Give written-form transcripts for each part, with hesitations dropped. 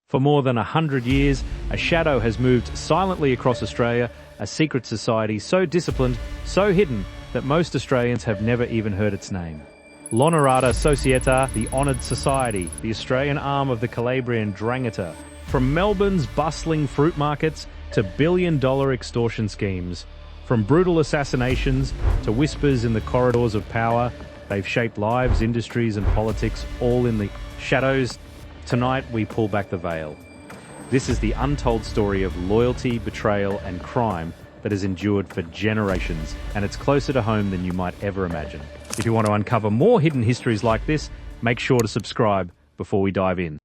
For more than 100 years, a shadow has moved silently across Australia, a secret society so disciplined, so hidden, that most Australians have never even heard its name. L'Onorata Società, the Honoured Society, the Australian arm of the Calabrian Ndrangheta. From Melbourne's bustling fruit markets to billion-dollar extortion schemes, from brutal assassinations to whispers in the corridors of power, they've shaped lives, industries and politics, all in the shadows. Tonight, we pull back the veil. This is the untold story of loyalty, betrayal and crime that has endured for generations, and it's closer to home than you might ever imagine. If you want to uncover more hidden histories like this, make sure to subscribe before we dive in.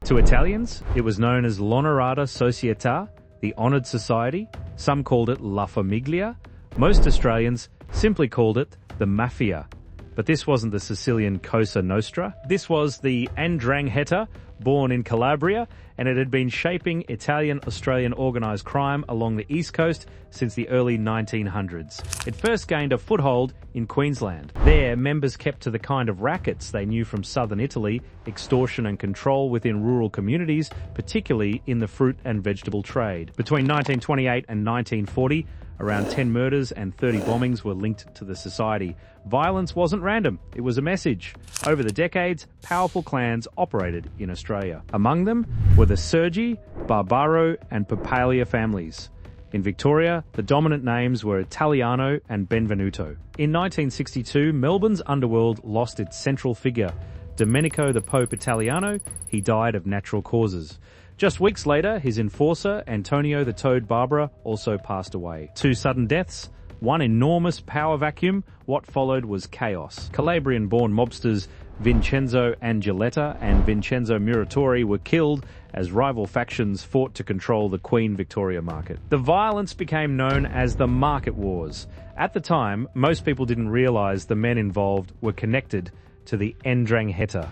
To Italians, it was known as L'Onorata Società, the Honoured Society. Some called it La Famiglia. Most Australians simply called it the mafia. But this wasn't the Sicilian Cosa Nostra. This was the Ndrangheta, born in Calabria, and it had been shaping Italian-Australian organised crime along the east coast since the early 1900s. It first gained a foothold in Queensland. There, members kept to the kind of rackets they knew from southern Italy, extortion and control within rural communities, particularly in the fruit and vegetable trade. Between 1928 and 1940, around 10 murders and 30 bombings were linked to the society. Violence wasn't random, it was a message. Over the decades, powerful clans operated in Australia. Among them were the Sergi, Barbaro and Papalia families. In Victoria, the dominant names were Italiano and Benvenuto. In 1962, Melbourne's underworld lost its central figure, Domenico the Pope Italiano. He died of natural causes. Just weeks later, his enforcer, Antonio the Toad Barbara, also passed away. Two sudden deaths, one enormous power vacuum. What followed was chaos. Calabrian-born mobsters Vincenzo Angelietta and Vincenzo Muratori were killed as rival factions fought to control the Queen Victoria market. The violence became known as the Market Wars. At the time, most people didn't realise the men involved were connected to the Ndrangheta.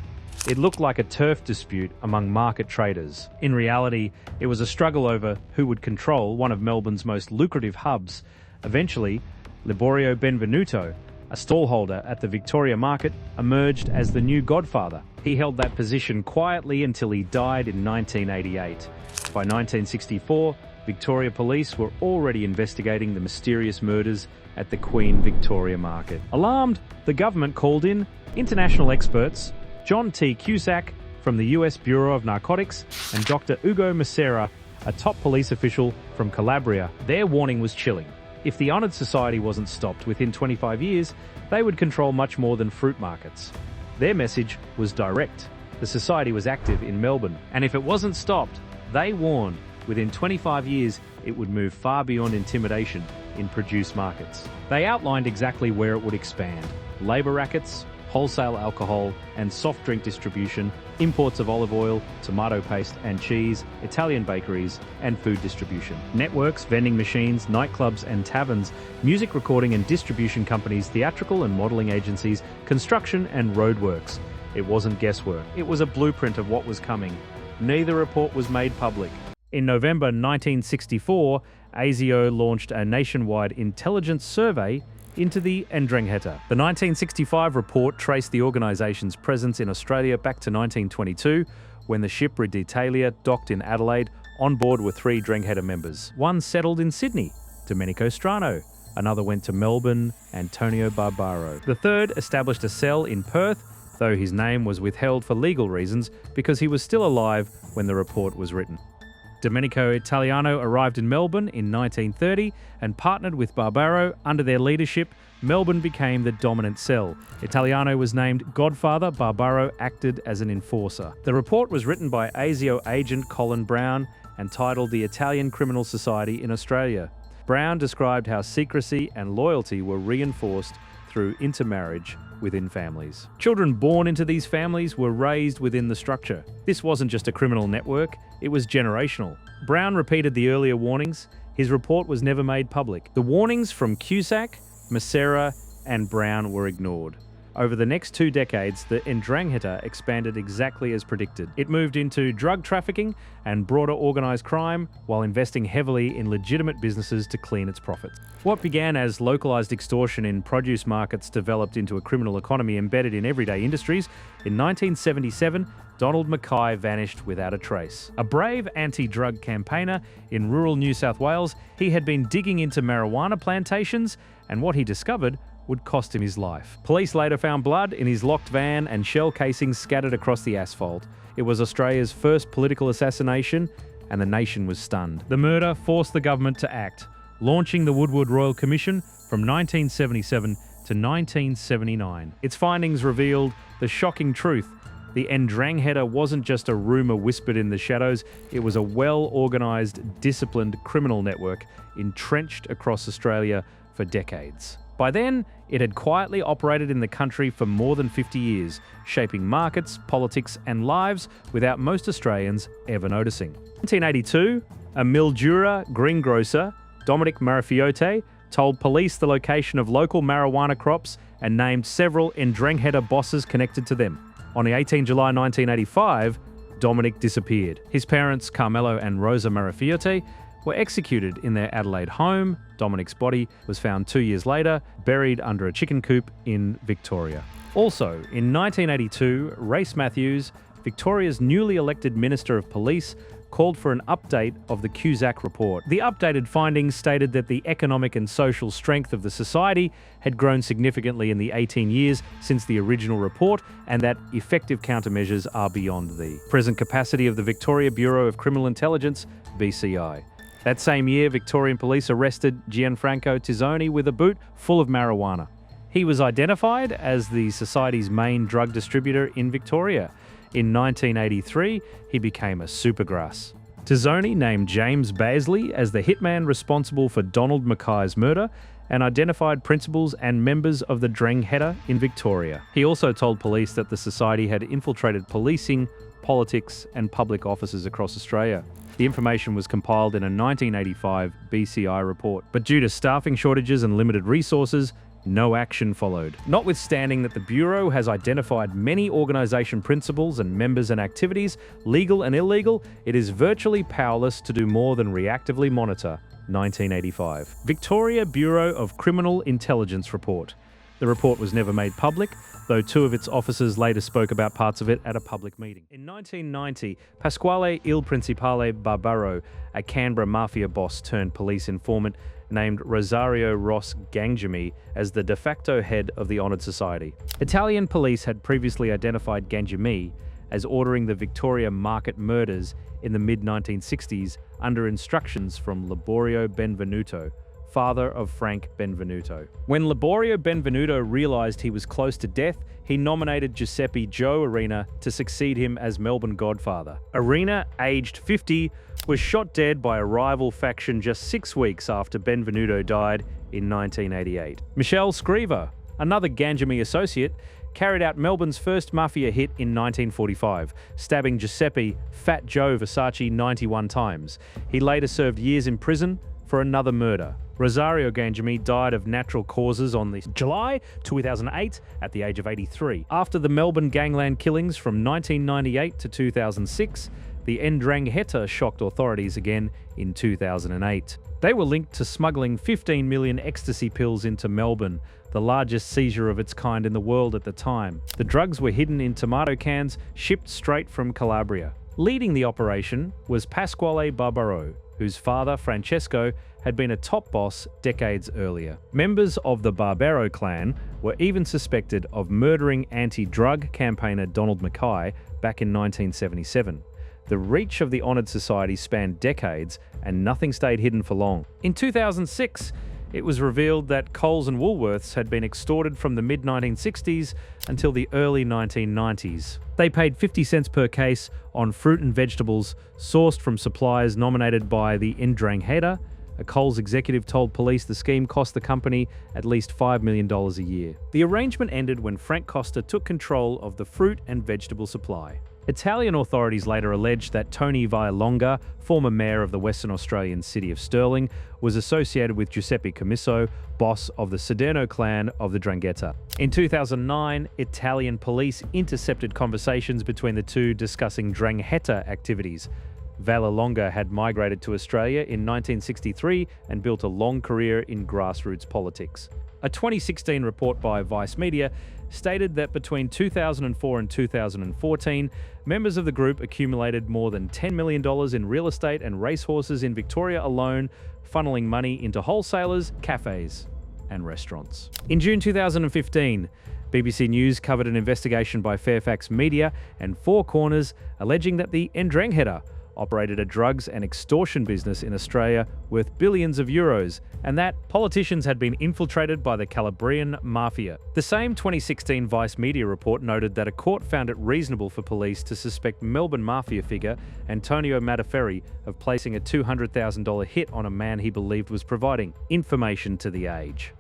It looked like a turf dispute among market traders. In reality, it was a struggle over who would control one of Melbourne's most lucrative hubs. Eventually, Liborio Benvenuto, a stallholder at the Victoria market, emerged as the new godfather. He held that position quietly until he died in 1988. By 1964, Victoria police were already investigating the mysterious murders at the Queen Victoria market. Alarmed, the government called in international experts, John T. Cusack from the US Bureau of Narcotics and Dr. Ugo Massera, a top police official from Calabria. Their warning was chilling. If the Honoured Society wasn't stopped within 25 years, they would control much more than fruit markets. Their message was direct. The society was active in Melbourne, and if it wasn't stopped, they warned, within 25 years it would move far beyond intimidation in produce markets. They outlined exactly where it would expand: labour rackets, wholesale alcohol and soft drink distribution, imports of olive oil, tomato paste and cheese, Italian bakeries and food distribution. Networks, vending machines, nightclubs and taverns, music recording and distribution companies, theatrical and modelling agencies, construction and roadworks. It wasn't guesswork. It was a blueprint of what was coming. Neither report was made public. In November 1964, ASIO launched a nationwide intelligence survey into the Ndrangheta. The 1965 report traced the organisation's presence in Australia back to 1922, when the ship Riditalia docked in Adelaide. On board were 3 Ndrangheta members. One settled in Sydney, Domenico Strano. Another went to Melbourne, Antonio Barbaro. The third established a cell in Perth, though his name was withheld for legal reasons because he was still alive when the report was written. Domenico Italiano arrived in Melbourne in 1930 and partnered with Barbaro. Under their leadership, Melbourne became the dominant cell. Italiano was named Godfather, Barbaro acted as an enforcer. The report was written by ASIO agent Colin Brown and titled The Italian Criminal Society in Australia. Brown described how secrecy and loyalty were reinforced through intermarriage within families. Children born into these families were raised within the structure. This wasn't just a criminal network, it was generational. Brown repeated the earlier warnings. His report was never made public. The warnings from Cusack, Massera and Brown were ignored. Over the next 2 decades, the Ndrangheta expanded exactly as predicted. It moved into drug trafficking and broader organized crime while investing heavily in legitimate businesses to clean its profits. What began as localized extortion in produce markets developed into a criminal economy embedded in everyday industries. In 1977, Donald Mackay vanished without a trace. A brave anti-drug campaigner in rural New South Wales, he had been digging into marijuana plantations, and what he discovered would cost him his life. Police later found blood in his locked van and shell casings scattered across the asphalt. It was Australia's first political assassination, and the nation was stunned. The murder forced the government to act, launching the Woodward Royal Commission from 1977 to 1979. Its findings revealed the shocking truth. The Ndrangheta wasn't just a rumour whispered in the shadows, it was a well-organised, disciplined criminal network entrenched across Australia for decades. By then, it had quietly operated in the country for more than 50 years, shaping markets, politics and lives without most Australians ever noticing. In 1982, a Mildura greengrocer, Dominic Marifiote, told police the location of local marijuana crops and named several Ndrangheta bosses connected to them. On the 18 July 1985, Dominic disappeared. His parents, Carmelo and Rosa Marifiote, were executed in their Adelaide home. Dominic's body was found 2 years later, buried under a chicken coop in Victoria. Also, in 1982, Race Matthews, Victoria's newly elected Minister of Police, called for an update of the Cusack report. The updated findings stated that the economic and social strength of the society had grown significantly in the 18 years since the original report, and that effective countermeasures are beyond the present capacity of the Victoria Bureau of Criminal Intelligence, BCI. That same year, Victorian police arrested Gianfranco Tizzoni with a boot full of marijuana. He was identified as the society's main drug distributor in Victoria. In 1983, he became a supergrass. Tizzoni named James Bazley as the hitman responsible for Donald Mackay's murder and identified principals and members of the Ndrangheta in Victoria. He also told police that the society had infiltrated policing, politics and public offices across Australia. The information was compiled in a 1985 BCI report, but due to staffing shortages and limited resources, no action followed. Notwithstanding that the Bureau has identified many organisation principles and members and activities, legal and illegal, it is virtually powerless to do more than reactively monitor. 1985. Victoria Bureau of Criminal Intelligence report. The report was never made public, though 2 of its officers later spoke about parts of it at a public meeting. In 1990, Pasquale Il Principale Barbaro, a Canberra mafia boss turned police informant, named Rosario Ross Gangjami as the de facto head of the Honoured Society. Italian police had previously identified Gangjami as ordering the Victoria Market murders in the mid-1960s under instructions from Laborio Benvenuto, father of Frank Benvenuto. When Laborio Benvenuto realised he was close to death, he nominated Giuseppe Joe Arena to succeed him as Melbourne Godfather. Arena, aged 50, was shot dead by a rival faction just 6 weeks after Benvenuto died in 1988. Michelle Scriva, another Gangjami associate, carried out Melbourne's first mafia hit in 1945, stabbing Giuseppe Fat Joe Versace 91 times. He later served years in prison for another murder. Rosario Gangjami died of natural causes on July 2008 at the age of 83. After the Melbourne gangland killings from 1998 to 2006, the Ndrangheta shocked authorities again in 2008. They were linked to smuggling 15 million ecstasy pills into Melbourne, the largest seizure of its kind in the world at the time. The drugs were hidden in tomato cans shipped straight from Calabria. Leading the operation was Pasquale Barbaro, whose father, Francesco, had been a top boss decades earlier. Members of the Barbaro clan were even suspected of murdering anti-drug campaigner Donald Mackay back in 1977. The reach of the Honoured Society spanned decades, and nothing stayed hidden for long. In 2006, it was revealed that Coles and Woolworths had been extorted from the mid-1960s until the early 1990s. They paid 50 cents per case on fruit and vegetables sourced from suppliers nominated by the Ndrangheta. A Coles executive told police the scheme cost the company at least $5 million a year. The arrangement ended when Frank Costa took control of the fruit and vegetable supply. Italian authorities later alleged that Tony Vallelonga, former mayor of the Western Australian city of Stirling, was associated with Giuseppe Commisso, boss of the Saderno clan of the 'Ndrangheta. In 2009, Italian police intercepted conversations between the two discussing 'Ndrangheta activities. Vallelonga had migrated to Australia in 1963 and built a long career in grassroots politics. A 2016 report by Vice Media stated that between 2004 and 2014, members of the group accumulated more than $10 million in real estate and racehorses in Victoria alone, funneling money into wholesalers, cafes, and restaurants. In June 2015, BBC News covered an investigation by Fairfax Media and Four Corners alleging that the Ndrangheta operated a drugs and extortion business in Australia worth billions of euros, and that politicians had been infiltrated by the Calabrian mafia. The same 2016 Vice Media report noted that a court found it reasonable for police to suspect Melbourne mafia figure Antonio Mataferri of placing a $200,000 hit on a man he believed was providing information to The Age.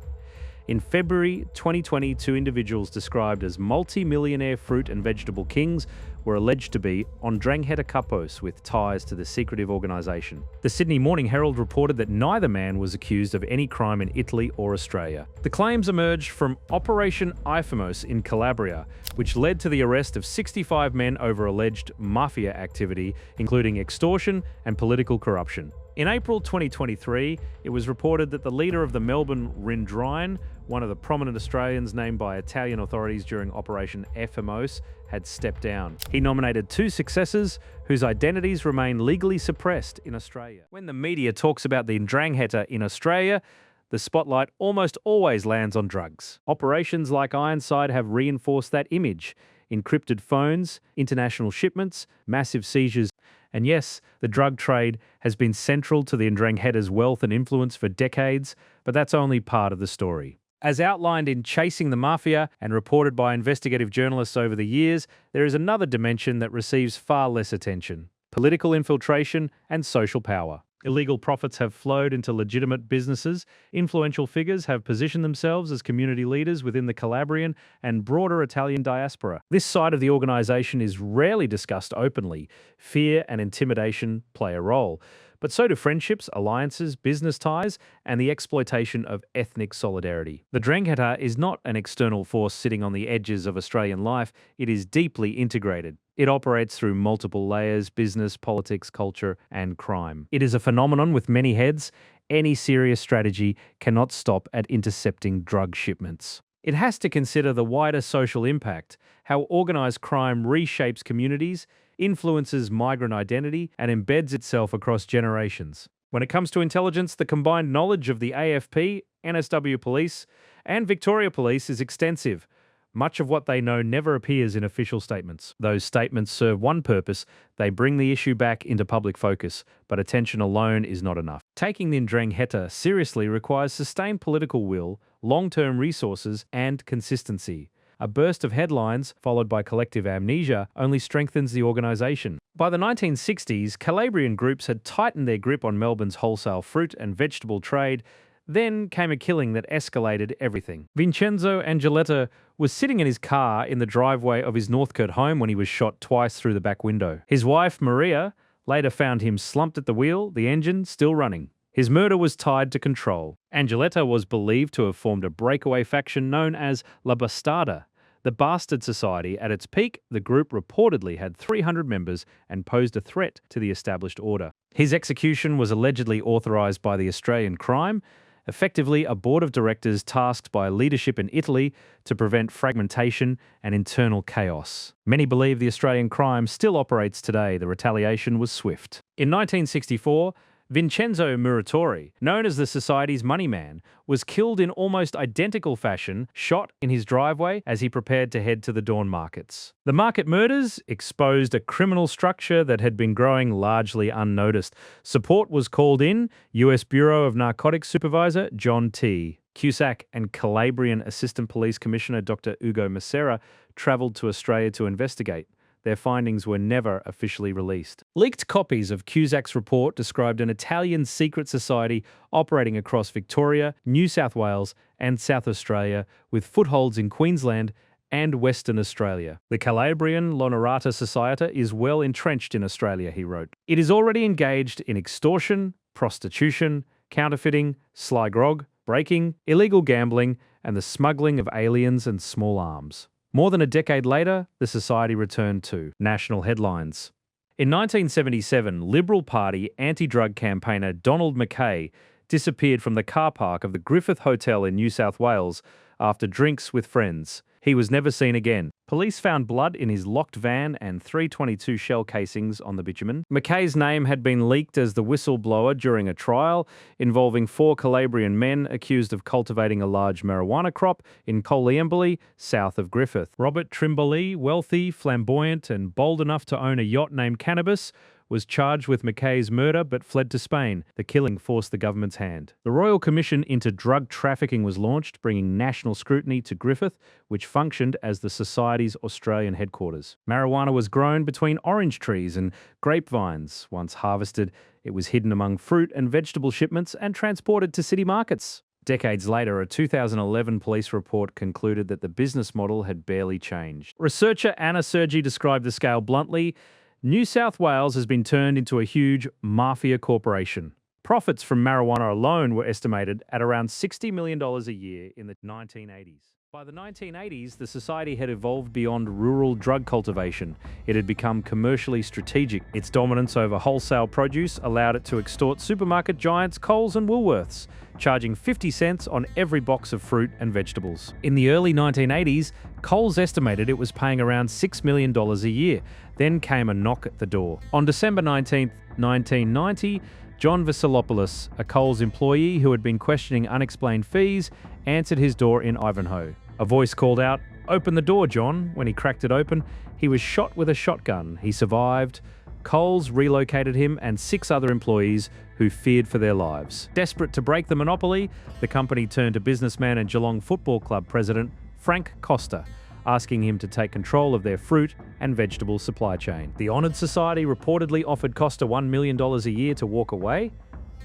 In February 2020, two individuals described as multi-millionaire fruit and vegetable kings were alleged to be Ndrangheta capos with ties to the secretive organisation. The Sydney Morning Herald reported that neither man was accused of any crime in Italy or Australia. The claims emerged from Operation Ifamos in Calabria, which led to the arrest of 65 men over alleged mafia activity, including extortion and political corruption. In April 2023, it was reported that the leader of the Melbourne Rindrine, one of the prominent Australians named by Italian authorities during Operation Ifamos, had stepped down. He nominated two successors whose identities remain legally suppressed in Australia. When the media talks about the Ndrangheta in Australia, the spotlight almost always lands on drugs. Operations like Ironside have reinforced that image. Encrypted phones, international shipments, massive seizures. And yes, the drug trade has been central to the Ndrangheta's wealth and influence for decades, but that's only part of the story. As outlined in Chasing the Mafia and reported by investigative journalists over the years, there is another dimension that receives far less attention: political infiltration and social power. Illegal profits have flowed into legitimate businesses. Influential figures have positioned themselves as community leaders within the Calabrian and broader Italian diaspora. This side of the organisation is rarely discussed openly. Fear and intimidation play a role. But so do friendships, alliances, business ties, and the exploitation of ethnic solidarity. The 'Ndrangheta is not an external force sitting on the edges of Australian life. It is deeply integrated. It operates through multiple layers: business, politics, culture, and crime. It is a phenomenon with many heads. Any serious strategy cannot stop at intercepting drug shipments. It has to consider the wider social impact, how organised crime reshapes communities, influences migrant identity, and embeds itself across generations. When it comes to intelligence, the combined knowledge of the AFP, NSW Police, and Victoria Police is extensive. Much of what they know never appears in official statements. Those statements serve one purpose: they bring the issue back into public focus, but attention alone is not enough. Taking the Ndrangheta seriously requires sustained political will, long-term resources, and consistency. A burst of headlines, followed by collective amnesia, only strengthens the organisation. By the 1960s, Calabrian groups had tightened their grip on Melbourne's wholesale fruit and vegetable trade. Then came a killing that escalated everything. Vincenzo Angeletta was sitting in his car in the driveway of his Northcote home when he was shot twice through the back window. His wife, Maria, later found him slumped at the wheel, the engine still running. His murder was tied to control. Angeletta was believed to have formed a breakaway faction known as La Bastarda, the Bastard Society. At its peak, the group reportedly had 300 members and posed a threat to the established order. His execution was allegedly authorised by the Australian crime, effectively a board of directors tasked by leadership in Italy to prevent fragmentation and internal chaos. Many believe the Australian crime still operates today. The retaliation was swift. In 1964, Vincenzo Muratori, known as the Society's money man, was killed in almost identical fashion, shot in his driveway as he prepared to head to the dawn markets. The market murders exposed a criminal structure that had been growing largely unnoticed. Support was called in. US Bureau of Narcotics Supervisor John T. Cusack and Calabrian Assistant Police Commissioner Dr. Ugo Macera travelled to Australia to investigate. Their findings were never officially released. Leaked copies of Cusack's report described an Italian secret society operating across Victoria, New South Wales, and South Australia, with footholds in Queensland and Western Australia. The Calabrian Ndrangheta Società is well entrenched in Australia, he wrote. It is already engaged in extortion, prostitution, counterfeiting, sly grog, breaking, illegal gambling, and the smuggling of aliens and small arms. More than a decade later, the society returned to national headlines. In 1977, Liberal Party anti-drug campaigner Donald Mackay disappeared from the car park of the Griffith Hotel in New South Wales after drinks with friends. He was never seen again. Police found blood in his locked van and 322 shell casings on the bitumen. Mackay's name had been leaked as the whistleblower during a trial involving 4 Calabrian men accused of cultivating a large marijuana crop in Coleambally, south of Griffith. Robert Trimble, wealthy, flamboyant, and bold enough to own a yacht named Cannabis, was charged with Mackay's murder but fled to Spain. The killing forced the government's hand. The Royal Commission into Drug Trafficking was launched, bringing national scrutiny to Griffith, which functioned as the Society's Australian headquarters. Marijuana was grown between orange trees and grapevines. Once harvested, it was hidden among fruit and vegetable shipments and transported to city markets. Decades later, a 2011 police report concluded that the business model had barely changed. Researcher Anna Sergi described the scale bluntly: New South Wales has been turned into a huge mafia corporation. Profits from marijuana alone were estimated at around $60 million a year in the 1980s. By the 1980s, the society had evolved beyond rural drug cultivation. It had become commercially strategic. Its dominance over wholesale produce allowed it to extort supermarket giants Coles and Woolworths, charging 50 cents on every box of fruit and vegetables. In the early 1980s, Coles estimated it was paying around $6 million a year. Then came a knock at the door. On December 19, 1990, John Vasilopoulos, a Coles employee who had been questioning unexplained fees, answered his door in Ivanhoe. A voice called out, "Open the door, John." When he cracked it open, he was shot with a shotgun. He survived. Coles relocated him and 6 other employees who feared for their lives. Desperate to break the monopoly, the company turned to businessman and Geelong Football Club president Frank Costa, asking him to take control of their fruit and vegetable supply chain. The Honoured Society reportedly offered Costa $1 million a year to walk away.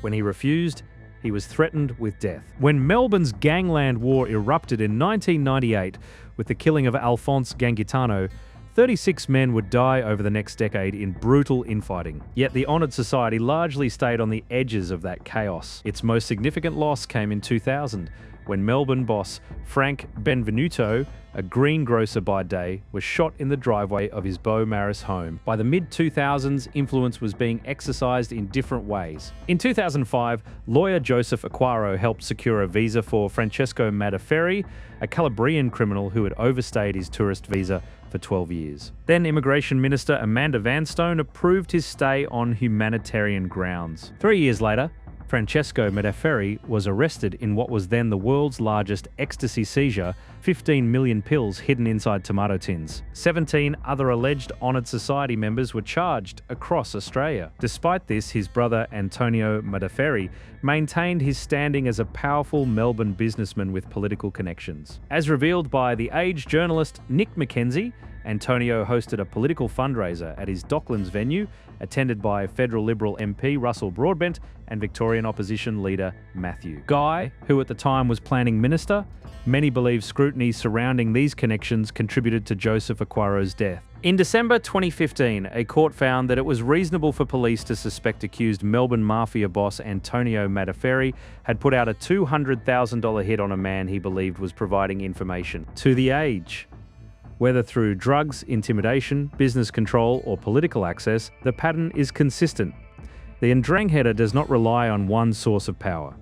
When he refused, he was threatened with death. When Melbourne's Gangland War erupted in 1998 with the killing of Alphonse Gangitano, 36 men would die over the next decade in brutal infighting. Yet the Honoured Society largely stayed on the edges of that chaos. Its most significant loss came in 2000, when Melbourne boss Frank Benvenuto, a greengrocer by day, was shot in the driveway of his Beaumaris home. By the mid-2000s, influence was being exercised in different ways. In 2005, lawyer Joseph Aquaro helped secure a visa for Francesco Madaferri, a Calabrian criminal who had overstayed his tourist visa for 12 years. Then Immigration Minister Amanda Vanstone approved his stay on humanitarian grounds. 3 years later, Francesco Madaferri was arrested in what was then the world's largest ecstasy seizure, 15 million pills hidden inside tomato tins. 17 other alleged Honoured Society members were charged across Australia. Despite this, his brother Antonio Madaferri maintained his standing as a powerful Melbourne businessman with political connections. As revealed by The Age journalist Nick McKenzie, Antonio hosted a political fundraiser at his Docklands venue, attended by federal Liberal MP Russell Broadbent and Victorian opposition leader Matthew Guy, who at the time was planning minister. Many believe scrutiny surrounding these connections contributed to Joseph Aquaro's death. In December 2015, a court found that it was reasonable for police to suspect accused Melbourne mafia boss Antonio Madaferri had put out a $200,000 hit on a man he believed was providing information to The Age. Whether through drugs, intimidation, business control, or political access, the pattern is consistent. The Ndrangheta does not rely on one source of power.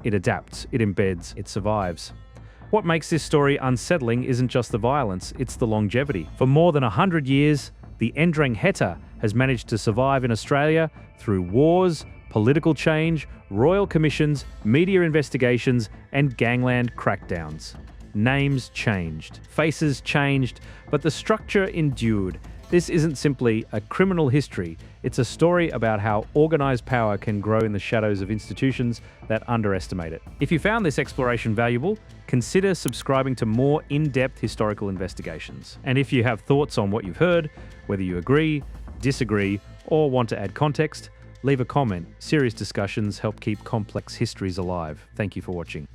It adapts, it embeds, it survives. What makes this story unsettling isn't just the violence, it's the longevity. For more than 100 years, the Ndrangheta has managed to survive in Australia through wars, political change, royal commissions, media investigations, and gangland crackdowns. Names changed, faces changed, but the structure endured. This isn't simply a criminal history, it's a story about how organised power can grow in the shadows of institutions that underestimate it. If you found this exploration valuable, consider subscribing to more in-depth historical investigations. And if you have thoughts on what you've heard, whether you agree, disagree, or want to add context, leave a comment. Serious discussions help keep complex histories alive. Thank you for watching.